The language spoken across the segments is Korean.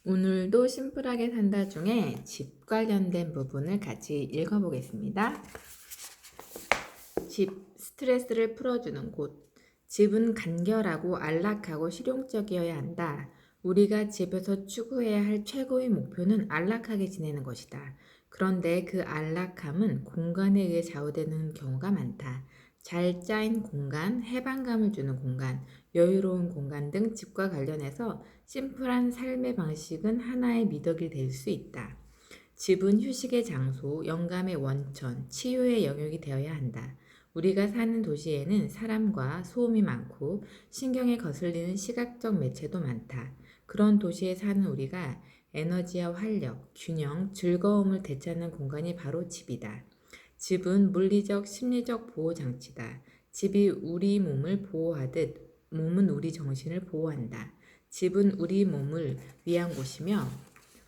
오늘도 심플하게 산다 중에 집 관련된 부분을 같이 읽어보겠습니다. 집, 스트레스를 풀어주는 곳. 집은 간결하고 안락하고 실용적이어야 한다. 우리가 집에서 추구해야 할 최고의 목표는 안락하게 지내는 것이다. 그런데 그 안락함은 공간에 의해 좌우되는 경우가 많다. 잘 짜인 공간, 해방감을 주는 공간, 여유로운 공간 등 집과 관련해서 심플한 삶의 방식은 하나의 미덕이 될 수 있다. 집은 휴식의 장소, 영감의 원천, 치유의 영역이 되어야 한다. 우리가 사는 도시에는 사람과 소음이 많고 신경에 거슬리는 시각적 매체도 많다. 그런 도시에 사는 우리가 에너지와 활력, 균형, 즐거움을 되찾는 공간이 바로 집이다. 집은 물리적, 심리적 보호 장치다. 집이 우리 몸을 보호하듯 몸은 우리 정신을 보호한다. 집은 우리 몸을 위한 곳이며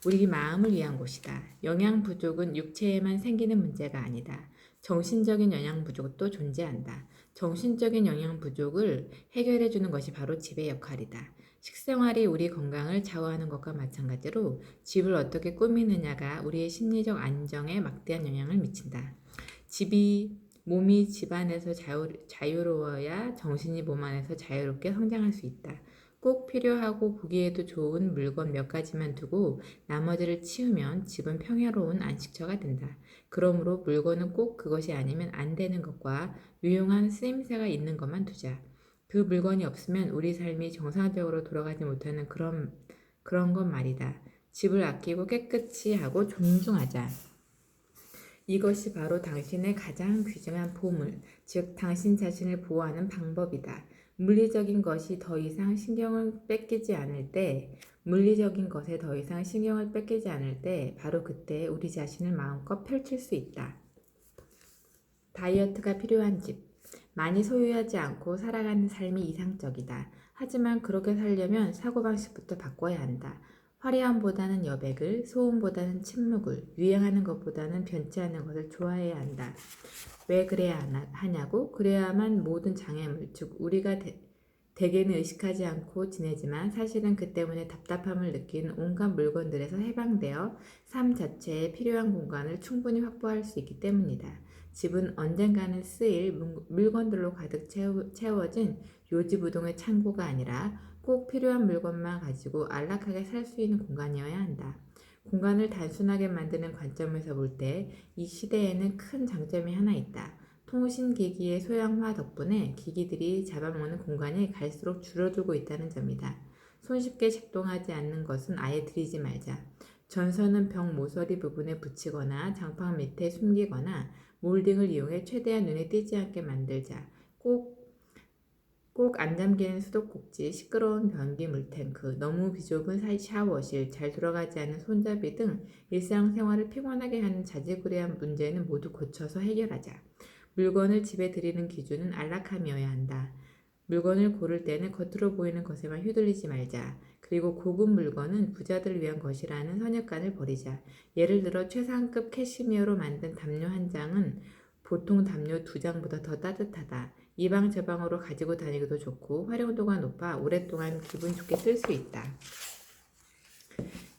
우리 마음을 위한 곳이다. 영양 부족은 육체에만 생기는 문제가 아니다. 정신적인 영양 부족도 존재한다. 정신적인 영양 부족을 해결해 주는 것이 바로 집의 역할이다. 식생활이 우리 건강을 좌우하는 것과 마찬가지로 집을 어떻게 꾸미느냐가 우리의 심리적 안정에 막대한 영향을 미친다. 몸이 집 안에서 자유로워야 정신이 몸 안에서 자유롭게 성장할 수 있다. 꼭 필요하고 보기에도 좋은 물건 몇 가지만 두고 나머지를 치우면 집은 평화로운 안식처가 된다. 그러므로 물건은 꼭 그것이 아니면 안 되는 것과 유용한 쓰임새가 있는 것만 두자. 그 물건이 없으면 우리 삶이 정상적으로 돌아가지 못하는 그런 것 말이다. 집을 아끼고 깨끗이 하고 존중하자. 이것이 바로 당신의 가장 귀중한 보물, 즉 당신 자신을 보호하는 방법이다. 물리적인 것이 더 이상 신경을 뺏기지 않을 때, 물리적인 것에 더 이상 신경을 뺏기지 않을 때, 바로 그때 우리 자신을 마음껏 펼칠 수 있다. 다이어트가 필요한 집. 많이 소유하지 않고 살아가는 삶이 이상적이다. 하지만 그렇게 살려면 사고방식부터 바꿔야 한다. 화려함보다는 여백을, 소음보다는 침묵을, 유행하는 것보다는 변치 않는 것을 좋아해야 한다. 왜 그래야 하냐고? 그래야만 모든 장애물, 즉 우리가 대개는 의식하지 않고 지내지만 사실은 그 때문에 답답함을 느끼는 온갖 물건들에서 해방되어 삶 자체에 필요한 공간을 충분히 확보할 수 있기 때문이다. 집은 언젠가는 쓰일 물건들로 가득 채워진 요지부동의 창고가 아니라 꼭 필요한 물건만 가지고 안락하게 살 수 있는 공간이어야 한다. 공간을 단순하게 만드는 관점에서 볼 때 이 시대에는 큰 장점이 하나 있다. 통신기기의 소형화 덕분에 기기들이 잡아먹는 공간이 갈수록 줄어들고 있다는 점이다. 손쉽게 작동하지 않는 것은 아예 들이지 말자. 전선은 벽 모서리 부분에 붙이거나 장판 밑에 숨기거나 몰딩을 이용해 최대한 눈에 띄지 않게 만들자. 꼭 안 잠기는 수도꼭지, 시끄러운 변기 물탱크, 너무 비좁은 샤워실, 잘 돌아가지 않는 손잡이 등 일상생활을 피곤하게 하는 자지구레한 문제는 모두 고쳐서 해결하자. 물건을 집에 들이는 기준은 안락함이어야 한다. 물건을 고를 때는 겉으로 보이는 것에만 휘둘리지 말자. 그리고 고급 물건은 부자들 위한 것이라는 선입관을 버리자. 예를 들어 최상급 캐시미어로 만든 담요 한 장은 보통 담요 두 장보다 더 따뜻하다. 이 방 저 방으로 가지고 다니기도 좋고 활용도가 높아 오랫동안 기분 좋게 쓸 수 있다.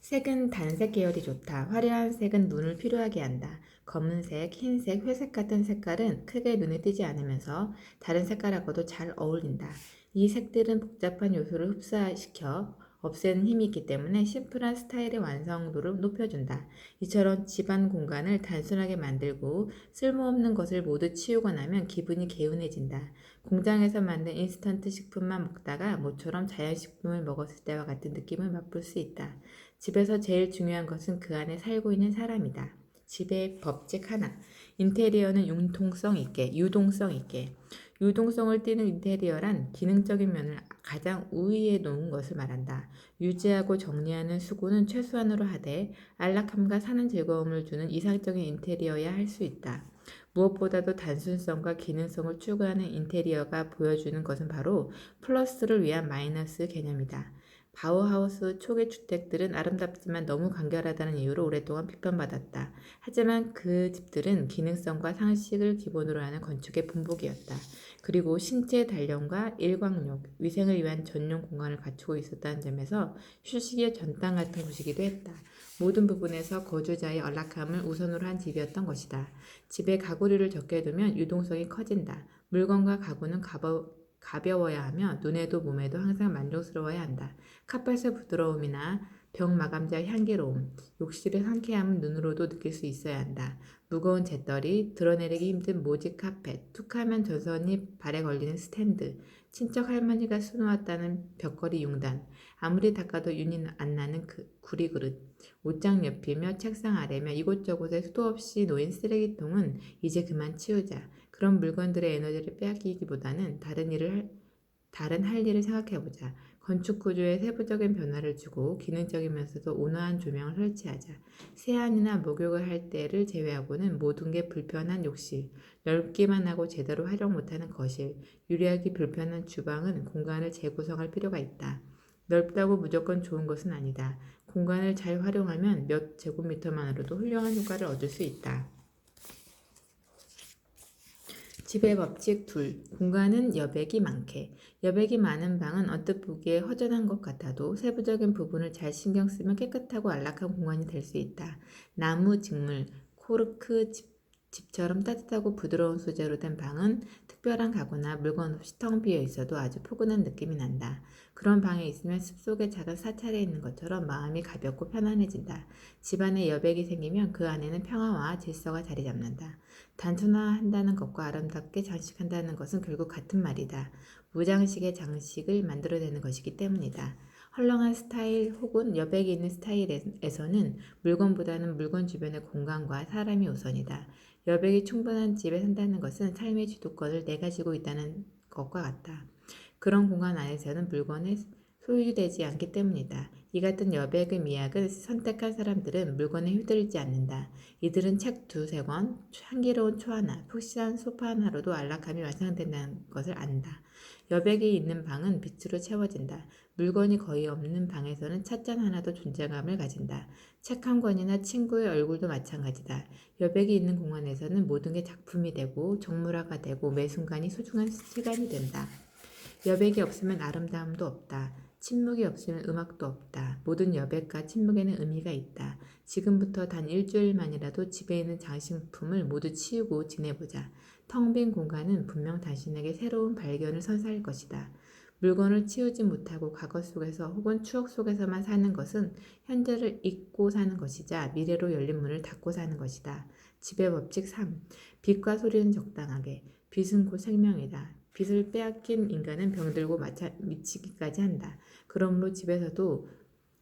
색은 단색 계열이 좋다. 화려한 색은 눈을 피로하게 한다. 검은색, 흰색, 회색 같은 색깔은 크게 눈에 띄지 않으면서 다른 색깔하고도 잘 어울린다. 이 색들은 복잡한 요소를 흡사시켜 없애는 힘이 있기 때문에 심플한 스타일의 완성도를 높여준다. 이처럼 집안 공간을 단순하게 만들고 쓸모없는 것을 모두 치우고 나면 기분이 개운해진다. 공장에서 만든 인스턴트 식품만 먹다가 모처럼 자연식품을 먹었을 때와 같은 느낌을 맛볼 수 있다. 집에서 제일 중요한 것은 그 안에 살고 있는 사람이다. 집의 법칙 하나. 인테리어는 융통성 있게, 유동성 있게. 유동성을 띠는 인테리어란 기능적인 면을 가장 우위에 놓은 것을 말한다. 유지하고 정리하는 수고는 최소한으로 하되 안락함과 사는 즐거움을 주는 이상적인 인테리어야 할 수 있다. 무엇보다도 단순성과 기능성을 추구하는 인테리어가 보여주는 것은 바로 플러스를 위한 마이너스 개념이다. 바우하우스 초기 주택들은 아름답지만 너무 간결하다는 이유로 오랫동안 비판받았다. 하지만 그 집들은 기능성과 상식을 기본으로 하는 건축의 본보기였다. 그리고 신체 단련과 일광욕, 위생을 위한 전용 공간을 갖추고 있었다는 점에서 휴식의 전당 같은 곳이기도 했다. 모든 부분에서 거주자의 안락함을 우선으로 한 집이었던 것이다. 집에 가구류를 적게 두면 유동성이 커진다. 물건과 가구는 가벼워야 하며 눈에도 몸에도 항상 만족스러워야 한다. 카펫의 부드러움이나 벽 마감자의 향기로움, 욕실의 상쾌함은 눈으로도 느낄 수 있어야 한다. 무거운 재떨이, 드러내리기 힘든 모직 카펫, 툭하면 전선이 발에 걸리는 스탠드, 친척 할머니가 수놓았다는 벽걸이 융단, 아무리 닦아도 윤이 안 나는 그 구리그릇, 옷장 옆이며 책상 아래며 이곳저곳에 수도 없이 놓인 쓰레기통은 이제 그만 치우자. 그런 물건들의 에너지를 빼앗기기보다는 다른 할 일을 생각해보자. 건축 구조에 세부적인 변화를 주고 기능적이면서도 온화한 조명을 설치하자. 세안이나 목욕을 할 때를 제외하고는 모든 게 불편한 욕실, 넓기만 하고 제대로 활용 못하는 거실, 유리하기 불편한 주방은 공간을 재구성할 필요가 있다. 넓다고 무조건 좋은 것은 아니다. 공간을 잘 활용하면 몇 제곱미터만으로도 훌륭한 효과를 얻을 수 있다. 집의 법칙 2. 공간은 여백이 많게. 여백이 많은 방은 언뜻 보기에 허전한 것 같아도 세부적인 부분을 잘 신경 쓰면 깨끗하고 안락한 공간이 될 수 있다. 나무, 직물, 코르크, 집처럼 따뜻하고 부드러운 소재로 된 방은 특별한 가구나 물건 없이 텅 비어 있어도 아주 포근한 느낌이 난다. 그런 방에 있으면 숲속에 작은 사찰에 있는 것처럼 마음이 가볍고 편안해진다. 집안에 여백이 생기면 그 안에는 평화와 질서가 자리 잡는다. 단순화한다는 것과 아름답게 장식한다는 것은 결국 같은 말이다. 무장식의 장식을 만들어내는 것이기 때문이다. 헐렁한 스타일 혹은 여백이 있는 스타일에서는 물건보다는 물건 주변의 공간과 사람이 우선이다. 여백이 충분한 집에 산다는 것은 삶의 주도권을 내가 지고 있다는 것과 같다. 그런 공간 안에서는 물건이 소유되지 않기 때문이다. 이 같은 여백의 미학을 선택한 사람들은 물건에 휘둘리지 않는다. 이들은 책 2-3권, 향기로운 초 하나, 푹신한 소파 하나로도 안락함이 완성된다는 것을 안다. 여백이 있는 방은 빛으로 채워진다. 물건이 거의 없는 방에서는 찻잔 하나도 존재감을 가진다. 책 한 권이나 친구의 얼굴도 마찬가지다. 여백이 있는 공간에서는 모든 게 작품이 되고 정물화가 되고 매 순간이 소중한 시간이 된다. 여백이 없으면 아름다움도 없다. 침묵이 없으면 음악도 없다. 모든 여백과 침묵에는 의미가 있다. 지금부터 단 일주일만이라도 집에 있는 장식품을 모두 치우고 지내보자. 텅 빈 공간은 분명 당신에게 새로운 발견을 선사할 것이다. 물건을 치우지 못하고 과거 속에서 혹은 추억 속에서만 사는 것은 현재를 잊고 사는 것이자 미래로 열린 문을 닫고 사는 것이다. 집의 법칙 3. 빛과 소리는 적당하게. 빛은 곧 생명이다. 빛을 빼앗긴 인간은 병들고 미치기까지 한다. 그러므로 집에서도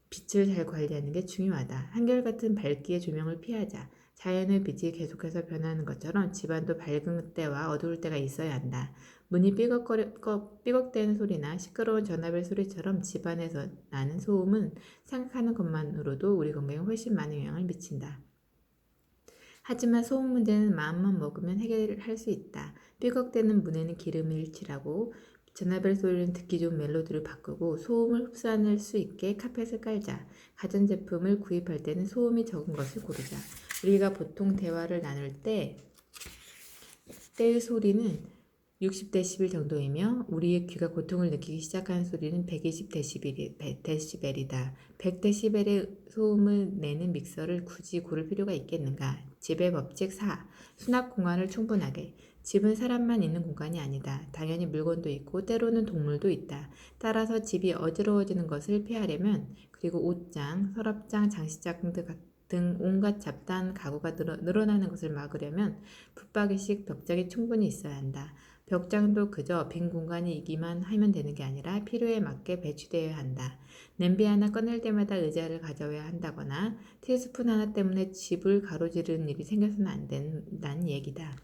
빛을 잘 관리하는 게 중요하다. 한결같은 밝기의 조명을 피하자. 자연의 빛이 계속해서 변하는 것처럼 집안도 밝은 때와 어두울 때가 있어야 한다. 문이 삐걱대는 소리나 시끄러운 전화벨 소리처럼 집안에서 나는 소음은 생각하는 것만으로도 우리 건강에 훨씬 많은 영향을 미친다. 하지만 소음 문제는 마음만 먹으면 해결할 수 있다. 삐걱대는 문에는 기름을 칠하고 전화벨 소리는 듣기 좋은 멜로디를 바꾸고 소음을 흡수할 수 있게 카펫을 깔자. 가전제품을 구입할 때는 소음이 적은 것을 고르자. 우리가 보통 대화를 나눌 때의 소리는 60데시벨 정도이며 우리의 귀가 고통을 느끼기 시작하는 소리는 120데시벨이다. 100데시벨의 소음을 내는 믹서를 굳이 고를 필요가 있겠는가? 집의 법칙 4. 수납 공간을 충분하게. 집은 사람만 있는 공간이 아니다. 당연히 물건도 있고 때로는 동물도 있다. 따라서 집이 어지러워지는 것을 피하려면 그리고 옷장, 서랍장, 장식장 등 온갖 잡다한 가구가 늘어나는 것을 막으려면 붙박이식 벽장이 충분히 있어야 한다. 벽장도 그저 빈 공간이기만 하면 되는 게 아니라 필요에 맞게 배치되어야 한다. 냄비 하나 꺼낼 때마다 의자를 가져와야 한다거나 티스푼 하나 때문에 집을 가로지르는 일이 생겨서는 안 된다는 얘기다.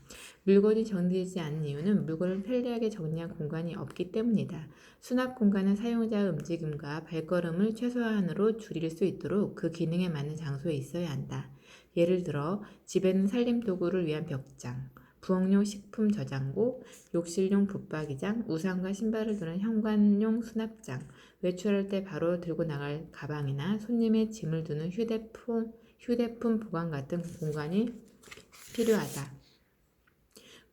물건이 정리되지 않은 이유는 물건을 편리하게 정리한 공간이 없기 때문이다. 수납 공간은 사용자의 움직임과 발걸음을 최소한으로 줄일 수 있도록 그 기능에 맞는 장소에 있어야 한다. 예를 들어 집에는 살림 도구를 위한 벽장, 부엌용 식품 저장고, 욕실용 붙박이장, 우산과 신발을 두는 현관용 수납장, 외출할 때 바로 들고 나갈 가방이나 손님의 짐을 두는 휴대폰 보관 같은 공간이 필요하다.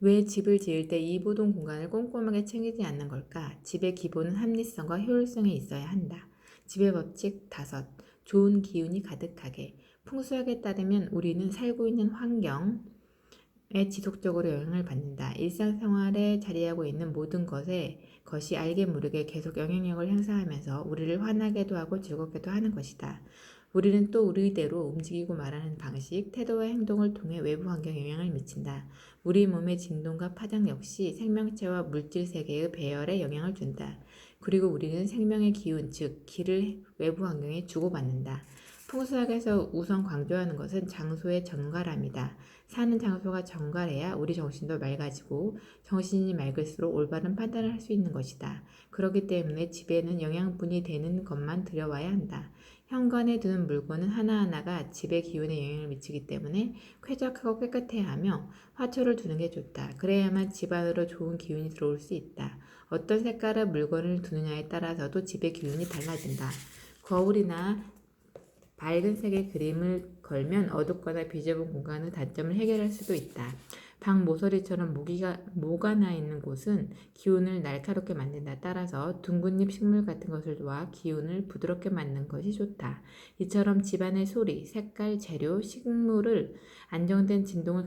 왜 집을 지을 때 이 모든 공간을 꼼꼼하게 챙기지 않는 걸까? 집의 기본은 합리성과 효율성에 있어야 한다. 집의 법칙 5. 좋은 기운이 가득하게. 풍수학에 따르면 우리는 살고 있는 환경에 지속적으로 영향을 받는다. 일상생활에 자리하고 있는 모든 것이 알게 모르게 계속 영향력을 행사하면서 우리를 화나게도 하고 즐겁게도 하는 것이다. 우리는 또 우리대로 움직이고 말하는 방식, 태도와 행동을 통해 외부 환경에 영향을 미친다. 우리 몸의 진동과 파장 역시 생명체와 물질 세계의 배열에 영향을 준다. 그리고 우리는 생명의 기운, 즉 기를 외부 환경에 주고받는다. 풍수학에서 우선 강조하는 것은 장소의 정갈함이다. 사는 장소가 정갈해야 우리 정신도 맑아지고 정신이 맑을수록 올바른 판단을 할 수 있는 것이다. 그렇기 때문에 집에는 영양분이 되는 것만 들여와야 한다. 현관에 두는 물건은 하나하나가 집의 기운에 영향을 미치기 때문에 쾌적하고 깨끗해야 하며 화초를 두는 게 좋다. 그래야만 집 안으로 좋은 기운이 들어올 수 있다. 어떤 색깔의 물건을 두느냐에 따라서도 집의 기운이 달라진다. 거울이나 밝은 색의 그림을 걸면 어둡거나 비좁은 공간의 단점을 해결할 수도 있다. 방 모서리처럼 모가 나 있는 곳은 기운을 날카롭게 만든다. 따라서 둥근잎 식물 같은 것을 놓아 기운을 부드럽게 만드는 것이 좋다. 이처럼 집안의 소리, 색깔, 재료, 식물을 안정된 진동을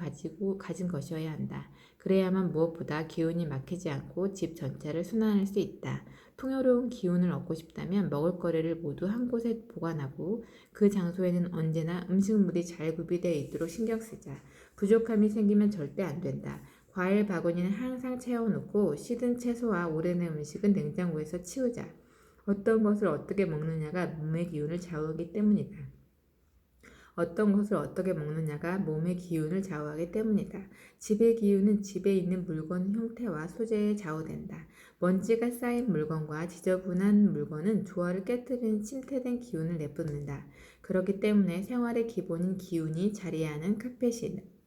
가진 것이어야 한다. 그래야만 무엇보다 기운이 막히지 않고 집 전체를 순환할 수 있다. 풍요로운 기운을 얻고 싶다면 먹을거리를 모두 한 곳에 보관하고 그 장소에는 언제나 음식물이 잘 구비되어 있도록 신경 쓰자. 부족함이 생기면 절대 안 된다. 과일 바구니는 항상 채워놓고 시든 채소와 오래된 음식은 냉장고에서 치우자. 어떤 것을 어떻게 먹느냐가 몸의 기운을 좌우하기 때문이다. 어떤 것을 어떻게 먹느냐가 몸의 기운을 좌우하기 때문이다. 집의 기운은 집에 있는 물건 형태와 소재에 좌우된다. 먼지가 쌓인 물건과 지저분한 물건은 조화를 깨뜨리는 침체된 기운을 내뿜는다. 그렇기 때문에 생활의 기본인 기운이 자리하는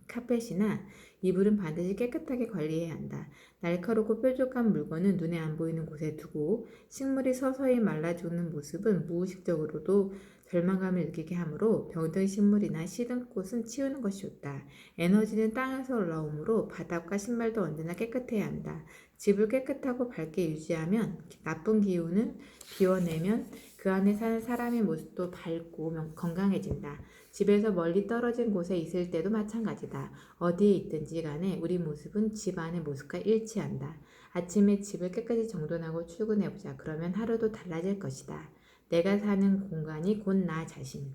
카펫이나 이불은 반드시 깨끗하게 관리해야 한다. 날카롭고 뾰족한 물건은 눈에 안 보이는 곳에 두고 식물이 서서히 말라 죽는 모습은 무의식적으로도 절망감을 느끼게 하므로 병든 식물이나 시든 꽃은 치우는 것이 좋다. 에너지는 땅에서 올라오므로 바닥과 신발도 언제나 깨끗해야 한다. 집을 깨끗하고 밝게 유지하면 나쁜 기운은 비워내면 그 안에 사는 사람의 모습도 밝고 건강해진다. 집에서 멀리 떨어진 곳에 있을 때도 마찬가지다. 어디에 있든지 간에 우리 모습은 집 안의 모습과 일치한다. 아침에 집을 깨끗이 정돈하고 출근해보자. 그러면 하루도 달라질 것이다. 내가 사는 공간이 곧 나 자신.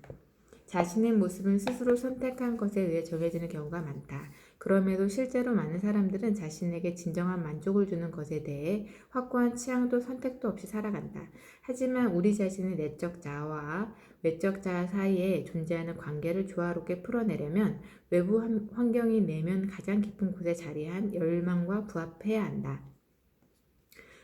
자신의 모습은 스스로 선택한 것에 의해 정해지는 경우가 많다. 그럼에도 실제로 많은 사람들은 자신에게 진정한 만족을 주는 것에 대해 확고한 취향도 선택도 없이 살아간다. 하지만 우리 자신의 내적 자아와 외적 자아 사이에 존재하는 관계를 조화롭게 풀어내려면 외부 환경이 내면 가장 깊은 곳에 자리한 열망과 부합해야 한다.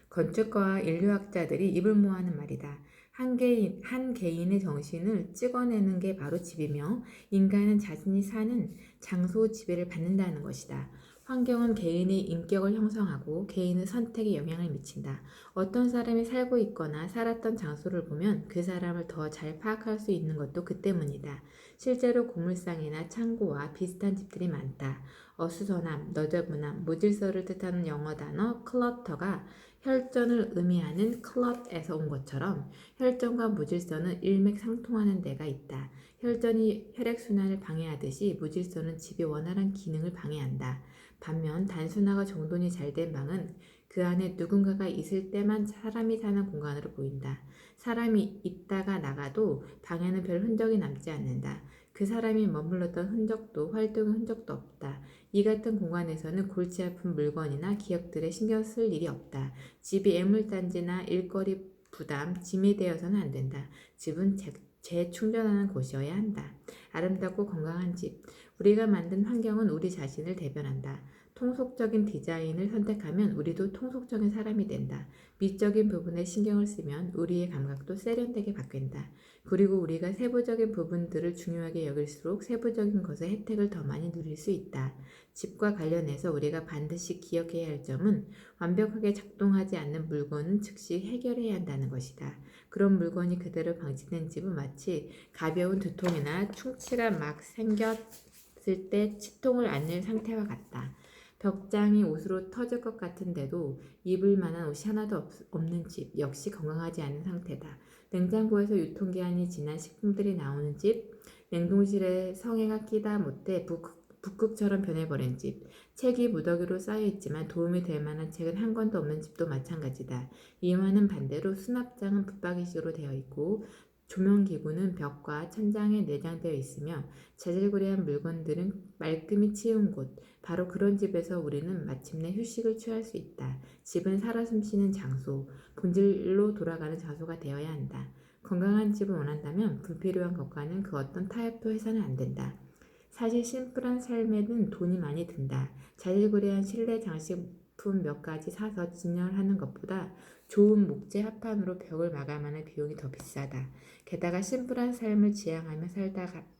건축가와 인류학자들이 입을 모아하는 말이다. 한 개인의 정신을 찍어내는 게 바로 집이며 인간은 자신이 사는 장소 지배를 받는다는 것이다. 환경은 개인의 인격을 형성하고 개인의 선택에 영향을 미친다. 어떤 사람이 살고 있거나 살았던 장소를 보면 그 사람을 더 잘 파악할 수 있는 것도 그 때문이다. 실제로 고물상이나 창고와 비슷한 집들이 많다. 어수선함, 너저분함, 무질서를 뜻하는 영어 단어 클러터가 혈전을 의미하는 클럿에서 온 것처럼 혈전과 무질서는 일맥상통하는 데가 있다. 혈전이 혈액순환을 방해하듯이 무질서는 집의 원활한 기능을 방해한다. 반면 단순화가 정돈이 잘 된 방은 그 안에 누군가가 있을 때만 사람이 사는 공간으로 보인다. 사람이 있다가 나가도 방에는 별 흔적이 남지 않는다. 그 사람이 머물렀던 흔적도 활동의 흔적도 없다. 이 같은 공간에서는 골치 아픈 물건이나 기억들에 신경 쓸 일이 없다. 집이 애물단지나 일거리 부담, 짐이 되어서는 안 된다. 집은 재충전하는 곳이어야 한다. 아름답고 건강한 집. 우리가 만든 환경은 우리 자신을 대변한다. 통속적인 디자인을 선택하면 우리도 통속적인 사람이 된다. 미적인 부분에 신경을 쓰면 우리의 감각도 세련되게 바뀐다. 그리고 우리가 세부적인 부분들을 중요하게 여길수록 세부적인 것의 혜택을 더 많이 누릴 수 있다. 집과 관련해서 우리가 반드시 기억해야 할 점은 완벽하게 작동하지 않는 물건은 즉시 해결해야 한다는 것이다. 그런 물건이 그대로 방치된 집은 마치 가벼운 두통이나 충치가 막 생겼을 때 치통을 앓는 상태와 같다. 벽장이 옷으로 터질 것 같은데도 입을 만한 옷이 하나도 없는 집 역시 건강하지 않은 상태다. 냉장고에서 유통기한이 지난 식품들이 나오는 집, 냉동실에 성에가 끼다 못해 북극처럼 변해버린 집, 책이 무더기로 쌓여있지만 도움이 될 만한 책은 한 권도 없는 집도 마찬가지다. 이와는 반대로 수납장은 붙박이식으로 되어 있고 조명기구는 벽과 천장에 내장되어 있으며 자질구레한 물건들은 말끔히 치운 곳, 바로 그런 집에서 우리는 마침내 휴식을 취할 수 있다. 집은 살아 숨쉬는 장소, 본질로 돌아가는 장소가 되어야 한다. 건강한 집을 원한다면 불필요한 것과는 그 어떤 타협도 해서는 안 된다. 사실 심플한 삶에는 돈이 많이 든다. 자질구레한 실내 장식품 몇 가지 사서 진열하는 것보다 좋은 목재 합판으로 벽을 마감하는 비용이 더 비싸다. 게다가 심플한 삶을 지향하며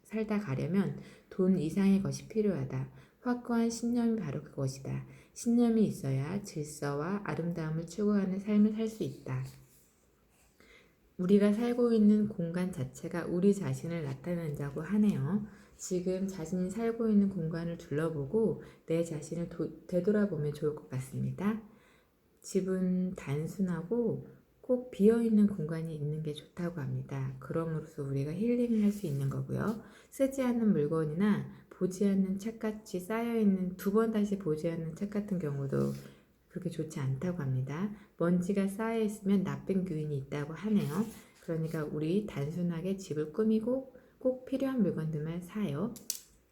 살다 가려면 돈 이상의 것이 필요하다. 확고한 신념이 바로 그것이다. 신념이 있어야 질서와 아름다움을 추구하는 삶을 살 수 있다. 우리가 살고 있는 공간 자체가 우리 자신을 나타낸다고 하네요. 지금 자신이 살고 있는 공간을 둘러보고 내 자신을 되돌아보면 좋을 것 같습니다. 집은 단순하고 꼭 비어있는 공간이 있는 게 좋다고 합니다. 그럼으로써 우리가 힐링을 할 수 있는 거고요. 쓰지 않는 물건이나 보지 않는 책같이 쌓여있는 두 번 다시 보지 않는 책 같은 경우도 그렇게 좋지 않다고 합니다. 먼지가 쌓여있으면 나쁜 기운이 있다고 하네요. 그러니까 우리 단순하게 집을 꾸미고 꼭 필요한 물건들만 사요.